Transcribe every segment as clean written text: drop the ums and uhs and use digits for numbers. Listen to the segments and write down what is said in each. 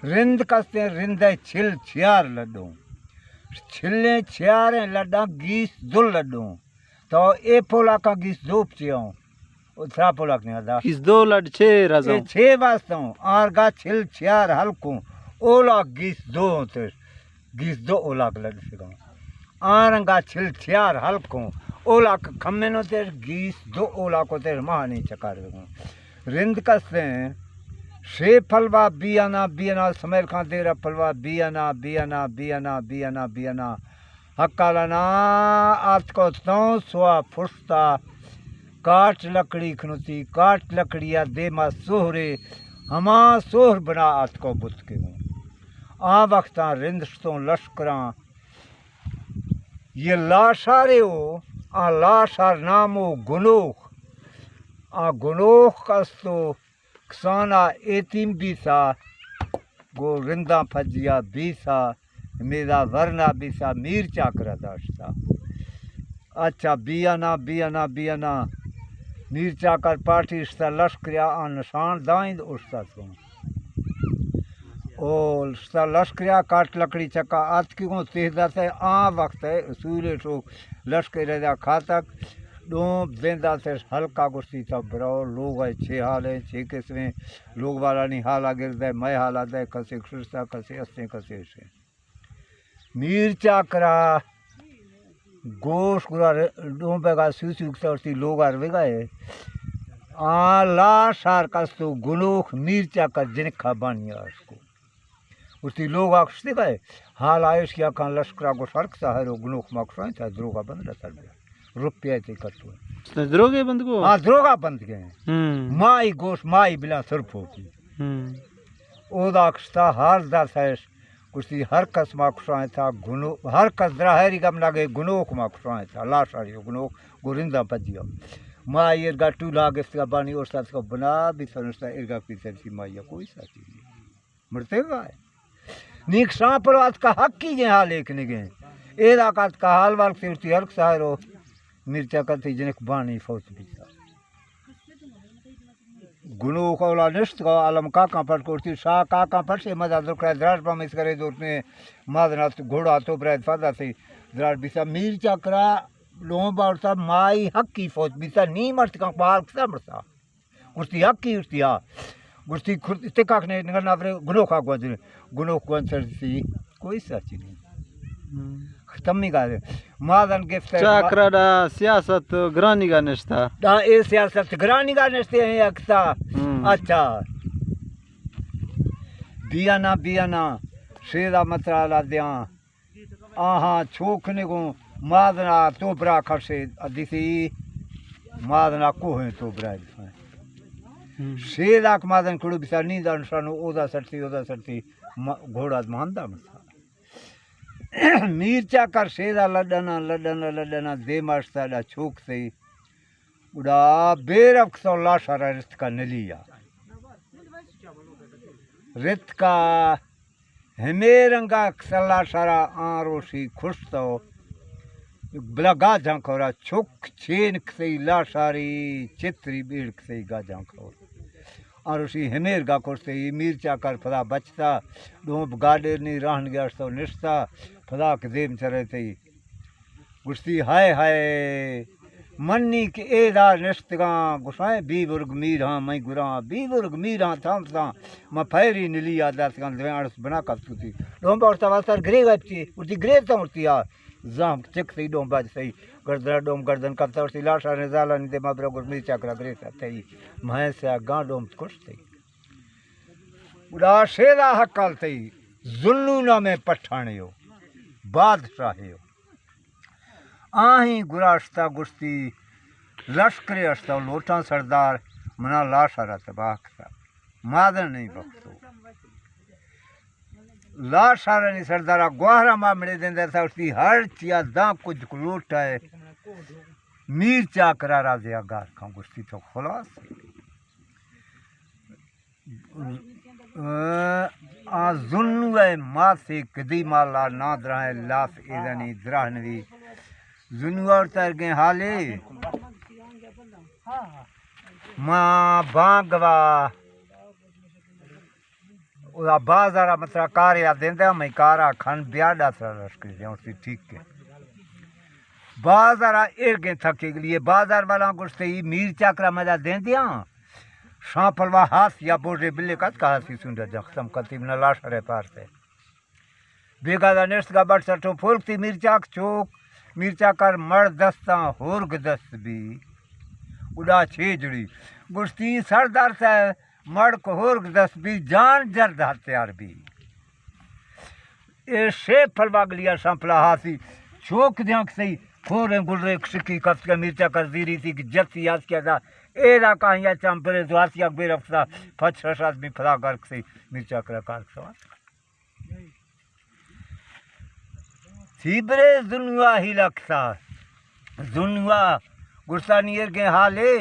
रिंद कसते रिंदे छिल छियार लड्डू छिले छियारे लड्डा गीस दुल लड्डू तो ए पोला का गीस दूप चियों उथरा पोला नहीं आता किस दो लड छे राजा छे वास्तों आर गा छिल छियार हल्कू ओला गीस दो होते गीस दो ओला लड से आरंगा छिल छियार हल्कू ओला खम्मे नो तेर गीस दो ओला को तेर महानी चकार रिंद कसते शे फलवा बियाना बियाना समेर खां तेरा फलवा बियाना बियाना बियाना बियाना बियाना हकालना आज को तो सुआ फुसता काट लकड़ी खनुती काट लकड़िया दे मा सोहरे हमा सोहर बना आज को बुत के आ वक्ता रिंद तो लश्करा ये लाशारे हो आ लाशार नामो गुनोख आ गुनोख कस्तो कसाना एतीम बीसा गो रिंदा फजिया बीसा मेरा वरना बीसा मीर चाकरा दाश्ता अच्छा बियाना बियाना बियाना मीर चाकर पाठी इसता लश्करिया आ निशान दाइंद उस्ता तुम ओ इसता लश्करिया काट लकड़ी चक्का आज की को तेहदा से आ वक्त है सूर्य तो लश्कर दा खातक दो बेंदा से हल्का गुस्ती तब बरो लोग है छे हाल है छे किस्में लोग वाला नहीं हाला गिरदा मैं हाला दे कसे खुशता कसे अस्ते कसे से मीर चाकरा गोश गुरा दो बेगा सुसु करती लोग आर वेगाए आ ला शार कस्तो गुनोख मीर चाकर जिनखा बानिया उसको उसकी लोग आखते गए हाल आयुष की आखा लश्करा को सड़क सा है गुनोख मकसद था द्रोगा बंद रहता है रुपये थे कटो द्रोगे बंद को हाँ द्रोगा बंद गए माई गोश माई बिना सिर्फ होती ओदा खस्ता हर दस है कुछ हर कस मकसद था गुनो हर कस द्राहरी कम लगे गुनोख मकसद था लाशारी गुनोख गुरिंदा पजियो माई इरगा टूला इसका बानी और साथ को बना भी समझता इरगा पीछे सी माई कोई साथी नहीं मरते गए नीक सांप आज का हक की जे हाल एक निगे एदा का हाल वाल से हर सारो मिर्चा करती जनक बानी फौज भी गुनो कोला निष्ठ का आलम काका पर कोती सा काका पर से मजा दुखरा द्राज पर मिस करे दो ने मादना घोड़ा तो ब्राद फादा से द्राज बिसा मिर्चा करा लो बारता माई हक की फौज बिसा नी मर्त का बाल सा मरता उसकी हक की उसकी आ गुस्ती खुद ते काक ने नगर नावरे गुनो को सी कोई सच नहीं खत्म का मादन के चाकराडा सियासत ग्रानी का निष्ठा दा ए सियासत ग्रानी का निष्ठा है अक्सा अच्छा बियाना बियाना शेरा मतराला दिया आहा छोकने को मादना तोबरा खसे दिसी मादना को है तोबरा शेरा मादन कुड़ बिसा नींद अनुसार ओदा सटती घोड़ा मानदा मसा मीरचा कर शेरा लडना लडना लडना दे मास्ता छोक से उड़ा बेरक सो लाशारा रित का नलिया रित का हेमेरंगा सला सारा आरोसी खुश तो ब्लगा झांखोरा छुक छेन से लाशारी चित्री बीड़ से गा झांखोर और उसी हेमेर गा कोसते मीरचा कर फदा बचता डोंब गाडे नी रहन गया तो निष्ठा फदा के देम चरे थे गुस्ती हाय हाय मन्नी के एदा निष्ठगा गुसाए बी वर्ग मीर हाँ मैं गुरा बी वर्ग मीर हाँ थाम सा मैं फैरी नीली आदास का द्वेंस बना कर तुती डोंब और तवासर ग्रे गपची उसी ग्रे तो उसी आ जाम चेक से डोंब बाज सही गर्दन डोंब गर्दन का तो उसी लाशा ने जाला नहीं दे माबरा गुर मीर चाकरा ग्रे सा थई मैं से गा डोंब कुछ थई उड़ा शेरा हकल थई जुल्लू ना में पठाणियो बादशाहियो आही गुराश्ता गुस्ती लश्करे अस्ता लोटा सरदार मना लाशारा तबाह मादन नहीं बख्तो लाशारा नहीं सरदारा गुआरा मामले देंदा था उसकी हर चिया दा कुछ लोटा है मीर चाकरा राजिया गार का गुस्ती तो खुलास आ जुन्नु है मासे कदी माला नादरा है लाफ इदनी द्राहनवी जुन्नु और तर गए हाले माँ बांगवा ਉਹਦਾ ਬਾਜ਼ਾਰਾ ਮਤਰਾ ਕਾਰਿਆ ਦਿੰਦਾ ਮੈਂ ਕਾਰਾ ਖਾਨ ਬਿਆਡਾ ਸਰ ਲਸ਼ਕਰੀ ਜਾਂ ਉਸੇ ठीक है बाजारा इर्गे थके लिए बाजार वाला गुस्से ही मीर चाकरा मजा दे दिया शापलवा हाथ या बोझे बिल्ले कत कहा सी सुंदर जख्म कतीम न लाश रे पार से बेगादा नेस्ट का बट सटो फुलती मिर्चाक चौक मिर्चा कर मर दस्ता होर्ग दस्त भी उड़ा छेजड़ी गुस्ती सरदार से मड़ को होर्ग दस्त भी जान जर्द हथियार भी ए शे फलवागलिया शापला हाथी चौक दियांक सही फोरे गुलरे सिक्की कफ के मिर्चा कर दीरी थी कि जत्ती याद किया था एरा कहां चंपरे द्वासिया बेरफ्ता फच रसात भी फला कर से मिर्चा कर कार सवा थीबरे दुनिया ही लखता दुनिया गुस्सा नियर के हाले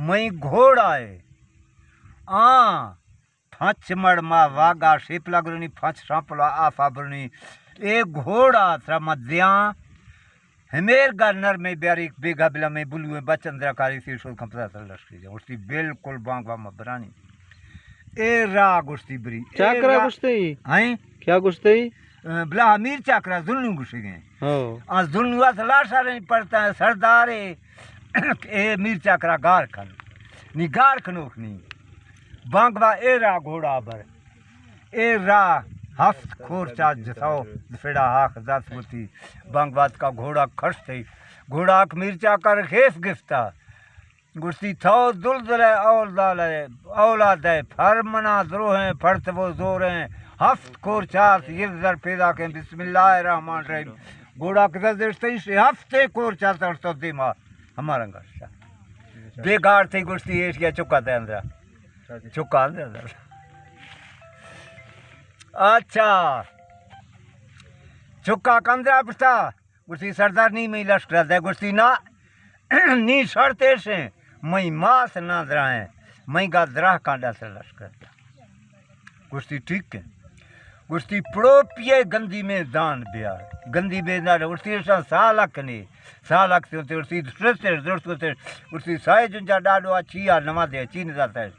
मई घोड़ा है आ फच मड़मा वागा शेप लगरनी फच सांपला आ फाबरनी ए घोड़ा त्रा मध्या हमेर गनर में ब्यारी बेगा बिला में बुलुए बचंद्रा कारी से शोल कंपदा लश्करी है उसकी बिल्कुल बांगवा मबरानी ए रा गुस्ती बरी चाकरा गुस्ती हैं क्या गुस्ती बला अमीर चाकरा जुल्लू गुस्से गए हो आ जुल्लुआ तलाशा नहीं पड़ता है सरदार ए मीर चाकरा गार खन नी गार खनोख नी बांगवा ए रा घोड़ा बर ए रा हफ्त खोरचा जसाओ फिड़ा हाक जात होती बांगवात का घोड़ा खर्च थी घोड़ा मिर्चा कर खेफ गिफ्ता गुस्ती थो दुलदल औलाद है फरमना द्रोह फर्त वो जोर हैं हफ्त खोरचास ये जर पैदा के बिस्मिल्लाहिर्रहमान रहीम घोड़ा के दस्ते से हफ्ते खोरचा तरसो दिमा हमारा गस्ता बेगार थी गुस्ती एशिया चुका था अंदर चुका अंदर अच्छा चुका कंदरा पता गुस्ती सरदार नहीं मैं लश्कर दे गुस्ती ना नी शर्ते से मैं मास ना दराए मैं गा दराह कांडा से लश्कर गुस्ती ठीक है गुस्ती प्रोपिये गंदी में दान ब्यार गंदी में ना गुस्ती सालक ने सालक से गुस्ती गुस्ती साए जुंजा डाडो अच्छी नवा दे चीन जाता है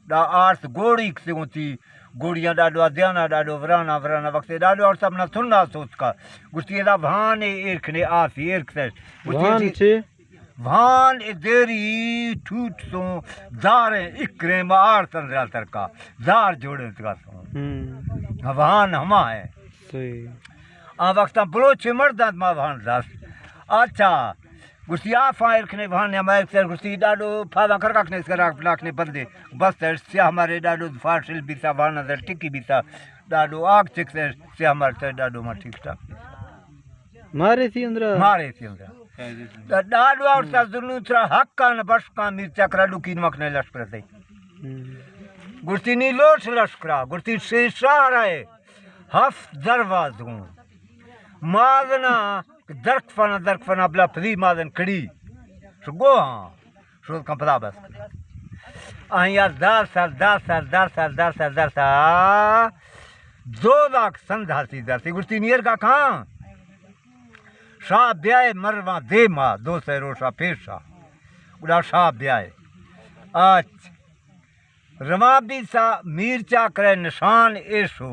डा आर्थ गोड़ी से होती गोड़ियां डाडो अध्याना डाडो वराना वराना वक्त डाडो और सब ना सुनना सोच का गुस्ती दा भान एरख ने आसी एरख से वाहन छे भान ए देरी ठूठ सो दारे इकरे मार तंद्रा तरका दार जोड़े तका सो भान हमा है सही आ वक्त बलोचे मर्दात मा भान दास अच्छा गुस्ती आ फायर खने भान हमारे सर गुस्ती डाडो फादा कर रखने इसका राख ने बंदे बस से हमारे डाडो फासिल बीता भान नजर टिकी बीता डाडो आग चिक से हमारे से डाडो मा ठीक ठाक मारे थी अंदर डाडो और सा दुनु त्रा हक का न बस का मिर्चा करा दुकीन मखने लश्कर से गुस्ती नी लोट लश्करा गुस्ती से सारा है हफ दरवाजों मादना दरक फना बला फ्री मादन कड़ी सो गो हाँ सो कंपदा बस आ यार 10 साल 2 लाख संधासी दरती गुस्ती नियर का कहाँ शाह ब्याह मरवा दे माँ 200 रोशा पेशा उड़ा शाह ब्याह आज रमाबी सा मीरचा करे निशान ऐसो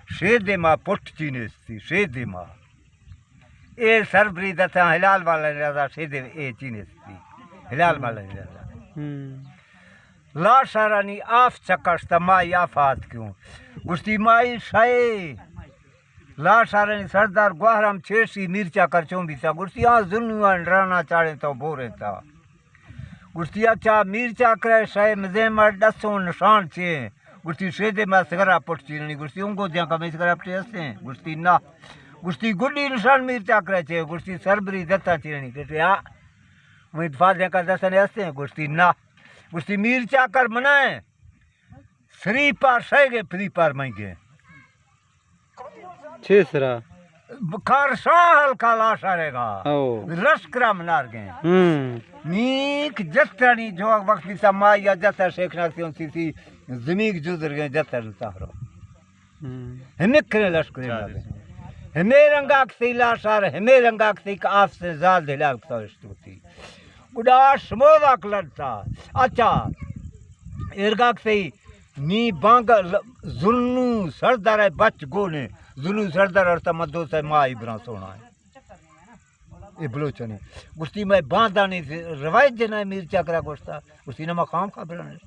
शेदे माँ पुट चीने शेदे माँ ए सरबरी दता हिलाल वाला राजा सीधे ए चीने हिलाल वाला राजा ला शारानी आफ चकस तमाई आफात क्यों गुस्ती माई शाये ला शारानी सरदार ग्वाहराम छेसी मिर्चा कर चोंबी सा गुस्ती आ जुनुआ राना चाड़े तो बोरे था गुस्ती अच्छा मिर्चा करे शाये मजे मर दसों निशान छे गुस्ती सीधे में सगरा पुट चीनी गुस्ती उनको दिया का मैं सगरा पटे हंसते गुस्ती ना गुस्ती गुड्डी निशान मिर्चा करे छे गुस्ती सरबरी दत्ता चिरणी कहते आ मैं फादे का दसने हंसते हैं गुस्ती ना गुस्ती मिर्चा कर मनाए श्री पार सहेगे फ्री पार महंगे छेसरा बुखार साल का लाशा रहेगा ओ लश्करा मनार गए नीक जत्तनी जो वक्त भी समाई या जत्तर शेखना सी जमीन जुदर गए जत्तर तारो हमें करे लश्करे लगे हमें रंगाक से लाशार हमें रंगाक से आप से जाल दिलाल होती उड़ा समोदा लड़ता अच्छा इरगाक से नी बांग जुन्नू सरदार है बच गोने जुन्नू सरदार अर्थ मदो से माँ इब्रा सोना है ये बलोचने गुस्ती में बांधा नहीं थे रवायत जना है मिर्चा करा गुस्ता गुस्ती ना मकाम का बराने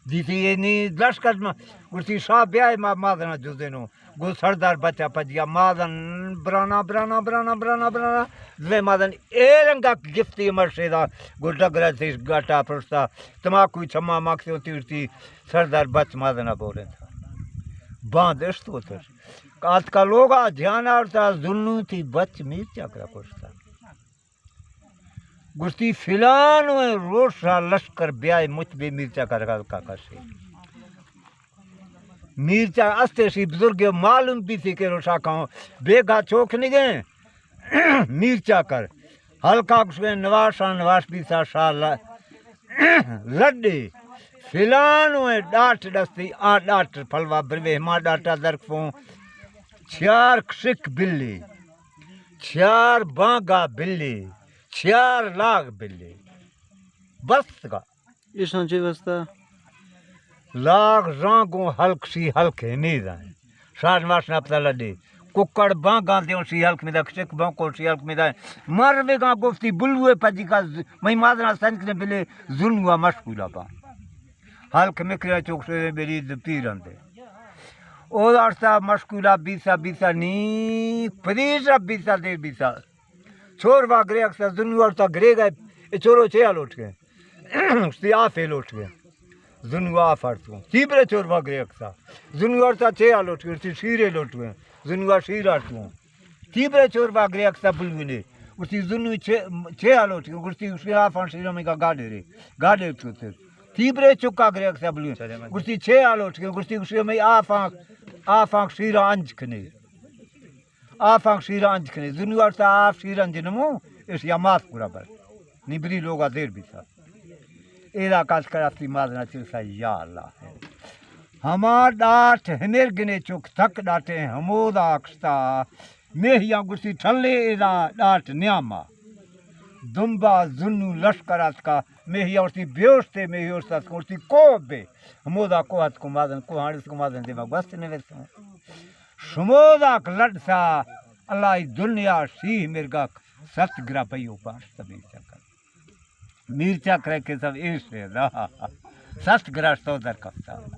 दीती ये नी लश्कर में गुस्ती शाह ब्याह माँ मादना जुदे नो गो सरदार बच्चा पजिया मादन ब्राना ब्राना ब्राना ब्राना ब्राना दे मादन ए रंगा गिफ्टी मर्शेदा गो डगरा से गाटा प्रस्ता तमाकू छम्मा माखते होती उठती सरदार बच मादना बोले था बांध तो तर आज का लोग ध्यान आता जुन्नू थी बच मिर्चा करा पुछता गुस्ती फिलान में रोशा लश्कर ब्याह मुचबे मिर्चा कर काका से मिर्चा अस्ते सी बुजुर्ग मालूम भी थी के रोशा खाओ बेगा चौक नहीं गए मिर्चा कर हल्का उसमें नवास भी सा शाला लड्डे फिलान में डाट दस्ती आ डाट फलवा ब्रवे मां डाटा दरफों चार सिख बिल्ली चार बांगा बिल्ली 4 लाख बिल्ली बस का ये सांचे वस्ता लाख रांगो हल्क सी हल्क नींद आए साठ मास ना पता लगे कुकड़ बांगा दे सी हल्क में सिख बांको सी हल्क में मर में का गुफ्ती बुलवे पजी का मई मादना संक ने बिले जुनवा मशगूला पा हल्क में क्रिया चौक से मेरी पीरन दे और अर्था मशगूला बीसा नी परीसा बीसा दे बीसा छोर वा ग्रे अक्सर जुनवा अर्था ग्रे गए ये छोरो छे लौट गए उसकी आफे लौट गए जुनवा फरतू तीबरे चोर वा ग्रे अक्सर जुनवा अर्था छे लौट गए उसकी शीरे लौट गए जुनवा शीरा तू तीबरे चोर वा ग्रे अक्सर बुलविने उसकी जुनू छे लौट गए उसकी आफा शीरा में का गाड़े उठते तीबरे चुका ग्रे अक्सर बुलविने उसकी छे लौट गए उसकी में आफा शीरा अंज खने आफा शीरा अंज खने जुनू अर्था आप शीरा जनमो इस यामात पूरा बर निबरी लोगा देर भी था एरा काज कराती मादना चिलसा या अल्लाह है हमार डाठ हमेर गिने चुक थक डाटे हमोदा अक्सता मेहिया गुसी ठल्ले एरा डाठ न्यामा दुम्बा जुन्नू लश्करात का मेहिया उसी बेहोशते मेहिया उसी को बे हमोदा को हाथ को मादन दे बस ने वैसे शुमोदा लड़सा अल्लाह दुनिया सी मिर्गा सत ग्रा पयो पास तभी चक्कर मिर्चा करे के सब ऐसे रहा सत ग्रा 100 दर कफ्ता